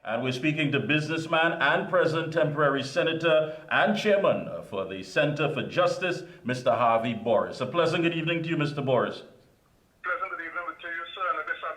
And we're speaking to businessman and present temporary senator and chairman for the Center for Justice, Mr. Harvey Borris. A pleasant good evening to you, Mr. Borris. Pleasant good evening to you, sir. And I guess I'm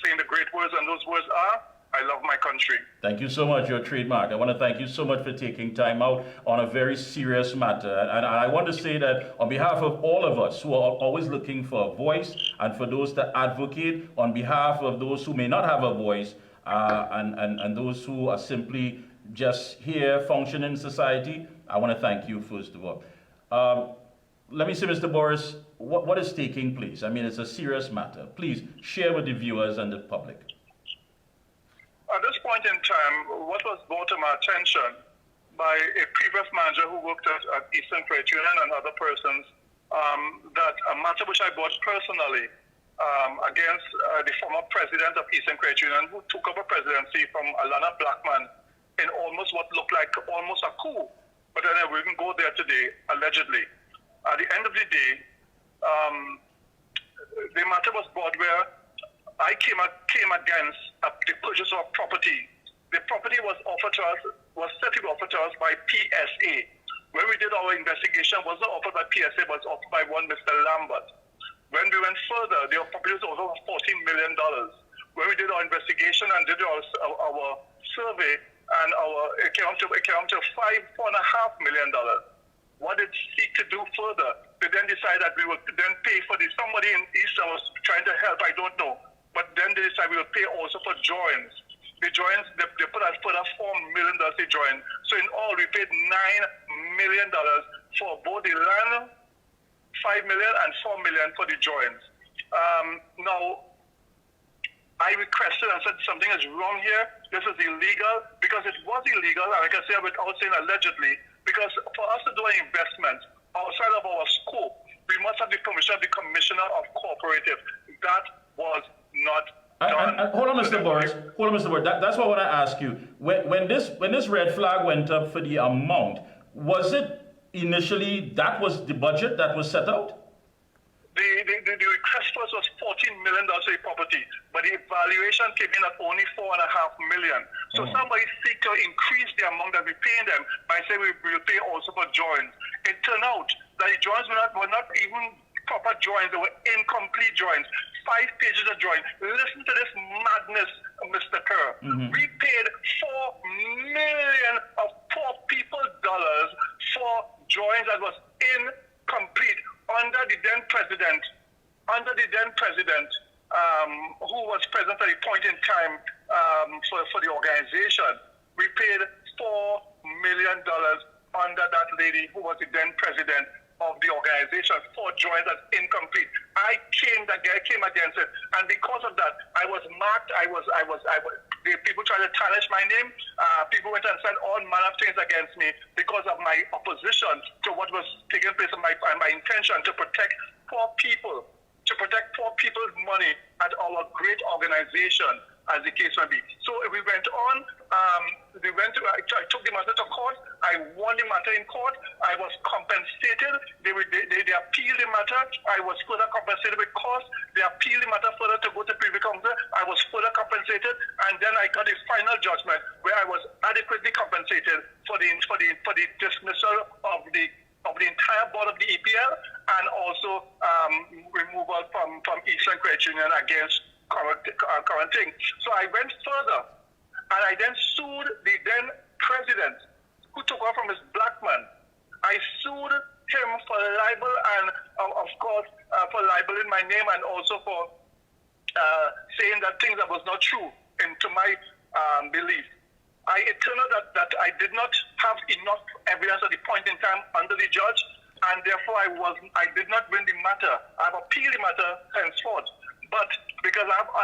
saying the great words, and those words are, I love my country. Thank you so much, your trademark. I want to thank you so much for taking time out on a very serious matter. And I want to say that on behalf of all of us who are always looking for a voice and for those to advocate, on behalf of those who may not have a voice and those who are simply just here functioning in society, I want to thank you first of all. Let me say, Mr. Borris, what is taking place? I mean, it's a serious matter. Please share with the viewers and the public. At this point in time, what was brought to my attention by a previous manager who worked at Eastern Credit Union and other persons, that a matter which I brought personally against the former president of Eastern Credit Union, who took over presidency from Alana Blackman in almost what looked like almost a coup. But then we can go there today, allegedly. At the end of the day, the matter was brought where I came against the purchase of property. The property was said to be offered to us by PSA. When we did our investigation, it was not offered by PSA, but it was offered by one Mr. Lambert. When we went further, the property was over $14 million. When we did our investigation and did our survey, and it came to $4.5 million. What did seek to do further? They then decided that we would then pay for somebody in Eastern was trying to help, I don't know. But then they decided we would pay also for drawings. The drawings, they put us $4 million to join. So in all, we paid $9 million for both the land, $5 million and $4 million for the drawings. Now, I requested and said something is wrong here. This is illegal, because it was illegal, and I can say without saying allegedly, because for us to do an investment outside of our scope, we must have the permission of the Commissioner of Cooperative. That was not done. Hold on, Mr. Borris. That's what I want to ask you. When this red flag went up for the amount, was it initially that was the budget that was set out? The request first was $14 million for the property, but the evaluation came in at only $4.5 million. So somebody seek to increase the amount that we pay them by saying we will pay also for drawings. It turned out that the drawings were not even proper drawings; they were incomplete drawings. 5 pages of drawing. Listen to this madness, Mr. Kerr. We paid $4 million of poor people dollars for drawings that was incomplete under the then president, who was present at the point in time for the organization. We paid $4 million under that lady who was the then president of the organization for drawings that's incomplete. I came against it, and because of that, I was marked. The people tried to tarnish my name. People went and said all manner of things against me because of my opposition to what was taking place and my intention to protect poor people, to protect poor people's money at our great organization, as the case may be. So we went on. I took the matter to court. I won the matter in court. I was compensated. They appealed the matter. I was further compensated with costs. They appealed the matter further to go to Privy Council. I was further compensated, and then I got a final judgment where I was adequately compensated for the dismissal of the entire board of the EPL and also removal from Eastern Credit Union against current thing. So I went further, and I then sued the then president, who took off from his Blackman. I sued him for libel and, of course, for libeling my name and also for saying that things that was not true, to my belief. It turned out that I did not have enough evidence at the point in time under the judge, and therefore I did not win the matter. I've appealed the matter henceforth. But because I have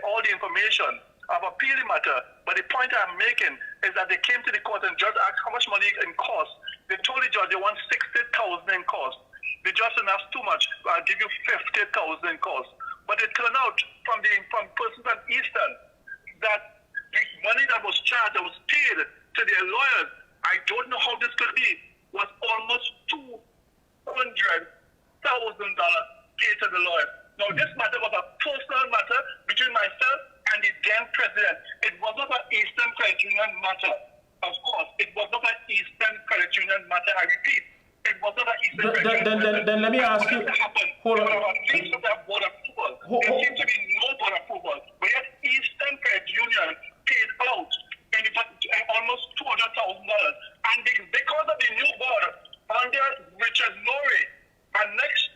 all the information, I've appealed the matter. But the point I'm making is that they came to the court and the judge asked how much money in cost. They told the judge they want $60,000 in cost. The judge said that's too much. I'll give you $50,000 in cost. But it turned out from persons at Eastern that the money that was charged, that was paid to their lawyers, I don't know how this could be, was almost $200,000 paid to the lawyers. Now, this matter was a personal matter between myself and the then president. It was not an Eastern then let me ask you. Hold on. There seems to be no board approval, but yet Eastern Credit Union paid out almost $200,000, and because of the new board under Richard Norrie, our next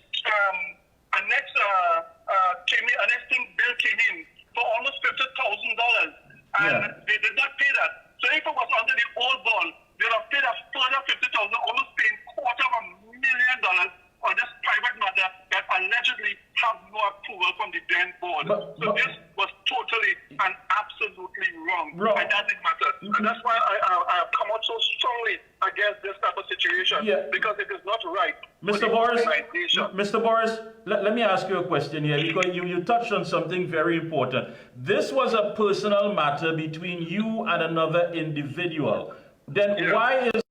bill came in for almost $50,000, and they did not pay that. So if it was under the old board, they would have paid a further $50,000, almost paying $250,000 on this private matter that allegedly have no approval from the then board. So this was totally and absolutely wrong. And that didn't matter. And that's why I have come out so strongly against this type of situation, because it is not right. Mr. Borris, let me ask you a question here, because you touched on something very important. This was a personal matter between you and another individual. Then why is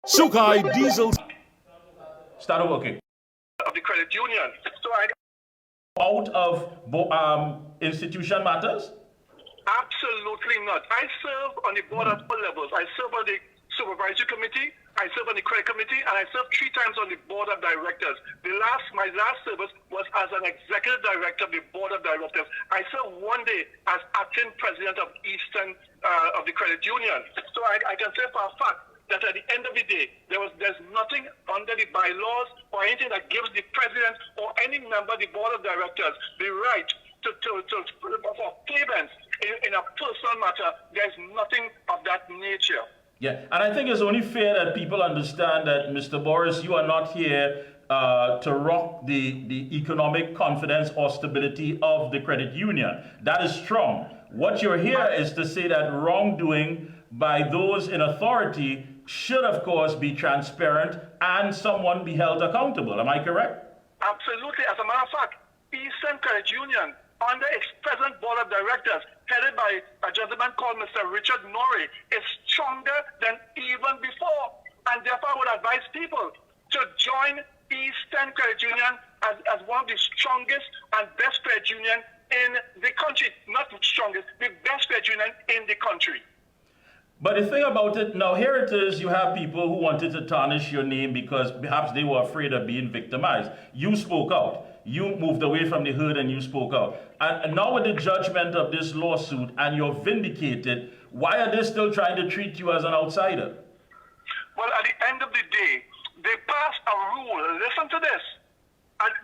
Sukai Diesel. Start over, okay. Of the credit union. So out of institution matters? Absolutely not. I serve on the board at all levels. I serve on the supervisory committee, I serve on the credit committee, and I serve 3 times on the board of directors. My last service was as an executive director of the board of directors. I served 1 day as acting president of Eastern of the credit union. So I can say for a fact that at the end of the day, there's nothing under the bylaws or anything that gives the president or any member of the board of directors the right for payments in a personal matter. There's nothing of that nature. Yeah, and I think it's only fair that people understand that, Mr. Borris, you are not here to rock the economic confidence or stability of the credit union. That is strong. What you're here is to say that wrongdoing by those in authority should, of course, be transparent and someone be held accountable. Am I correct? Absolutely. As a matter of fact, Eastern Credit Union, under its present board of directors, headed by a gentleman called Mr. Richard Norrie, is stronger than even before. And therefore, I would advise people to join Eastern Credit Union as one of the strongest and best credit union in the country. Not the strongest, the best credit union in the country. But the thing about it, now here it is, you have people who wanted to tarnish your name because perhaps they were afraid of being victimized. You spoke out. You moved away from the herd and you spoke out. And now with the judgment of this lawsuit and you're vindicated, why are they still trying to treat you as an outsider? Well, at the end of the day, they passed a rule. Listen to this.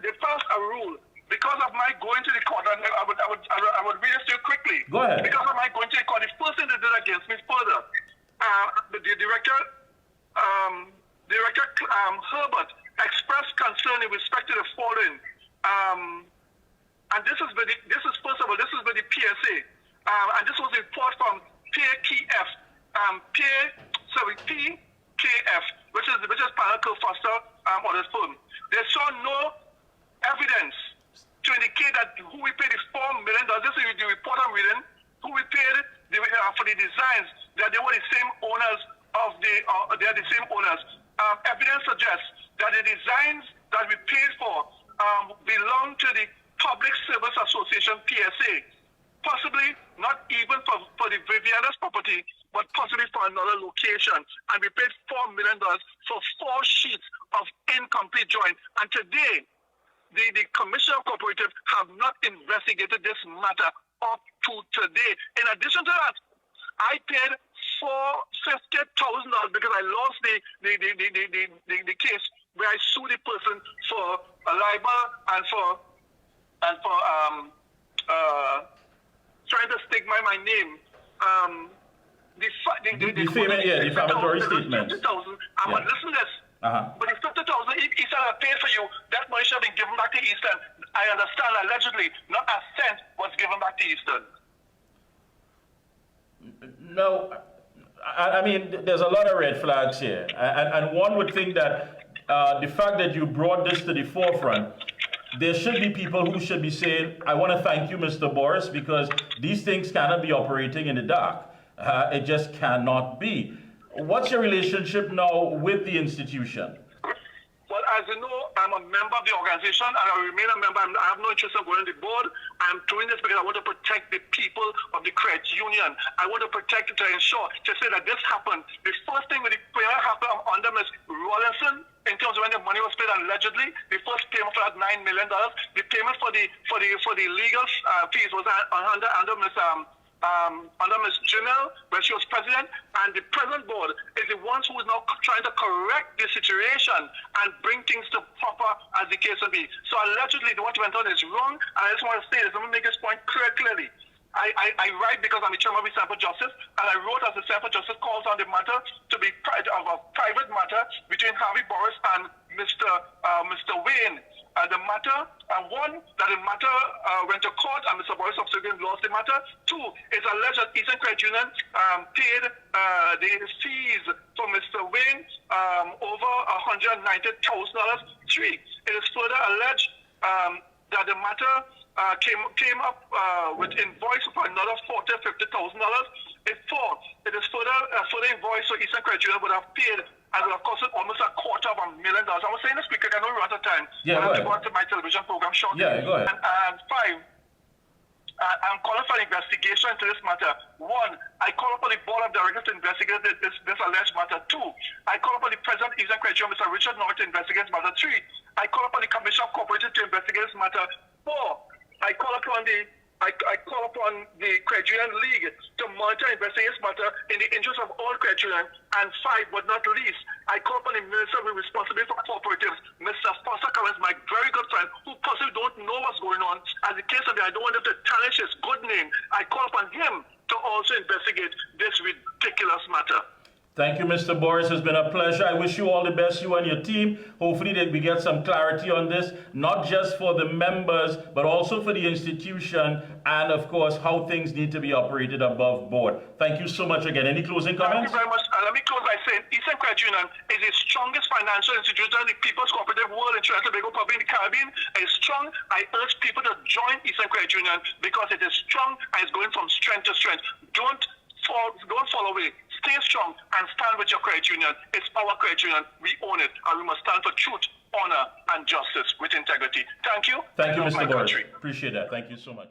They passed a rule. Because of my going to the court, and I would read this to you quickly. Go ahead. Because of my going to the court, the first thing they did against me further, the director Herbert expressed concern in respect to the following. And this is first of all, this is with the PSA, and this was a report from PKF, PKF, which is Panel Foster Audit Firm. They saw no evidence to indicate that who we paid is $4 million. This is the report I'm reading. Who we paid for the designs, that they were the same owners of they are the same owners. Evidence suggests that the designs that we paid for belong to the Public Service Association (PSA), possibly not even for the Viviana's property, but possibly for another location. And we paid $4 million for 4 sheets of incomplete drawing. And today, the Commissioner of Cooperative have not investigated this matter up to today. In addition to that, I paid $450,000 because I lost the case where I sued the person for a libel and for trying to stigma my name. Defamatory statement. But listen to this. But the $50,000 Eastern had paid for you, that money should have been given back to Eastern. I understand, allegedly, not a cent was given back to Eastern. No, I mean, there's a lot of red flags here. And one would think that the fact that you brought this to the forefront, there should be people who should be saying, I want to thank you, Mr. Borris, because these things cannot be operating in the dark. It just cannot be. What's your relationship now with the institution? Well, as you know, I'm a member of the organization and I remain a member. I have no interest in going on the board. I'm doing this because I want to protect the people of the credit union. I want to protect it to ensure, to say that this happened. The first thing when the payment happened under Ms. Rawlinson, in terms of when the money was paid allegedly, the first payment for that $9 million, the payment for the legal fees was under Ms. Janelle when she was president, and the present board is the ones who is now trying to correct the situation and bring things to proper as the case may be. So allegedly what went on is wrong, and I just want to say this, let me make this point clearly. I write because I'm the chairman of the Center for Justice, and I wrote as the Center for Justice calls on the matter to be of a private matter between Harvey Borris and Mr. Wayne. The matter, one, that the matter went to court and Mr. Borris subsequently lost the matter. Two, it's alleged that Eastern Credit Union paid the fees for Mr. Wayne over $190,000. Three, it is further alleged that the matter came up with invoice for another $40,000 to $50,000. Four, it is further invoice so Eastern Credit Union would have paid, and it would have cost almost $250,000. I was saying this quick, I know we're out of time. Yeah, I go have to ahead. go on to my television program shortly. Yeah, go ahead. And five, I'm calling for an investigation into this matter. One, I call upon the board of directors to investigate this alleged matter. Two, I call upon the president of Eastern Credit Union, Mr. Richard North, to investigate this matter. Three, I call upon the Commission of Corporations to investigate this matter. Four, I call upon the Credit Union League to monitor and investigate this matter in the interest of all credit unions. And five, but not least, I call upon the Minister with responsibility for cooperatives, Mr. Foster Collins, my very good friend, who possibly don't know what's going on. As the case of me, I don't want him to tarnish his good name. I call upon him to also investigate this ridiculous matter. Thank you, Mr. Borris. It's been a pleasure. I wish you all the best, you and your team. Hopefully that we get some clarity on this, not just for the members, but also for the institution, and of course, how things need to be operated above board. Thank you so much again. Any closing comments? Thank you very much. Let me close by saying Eastern Credit Union is the strongest financial institution in the People's Cooperative world in Trinidad and Tobago, probably in the Caribbean. It's strong. I urge people to join Eastern Credit Union because it is strong and it's going from strength to strength. Don't fall away. Stay strong and stand with your credit union. It's our credit union. We own it, and we must stand for truth, honor, and justice with integrity. Thank you. Thank you, Mr. Borris. Appreciate that. Thank you so much.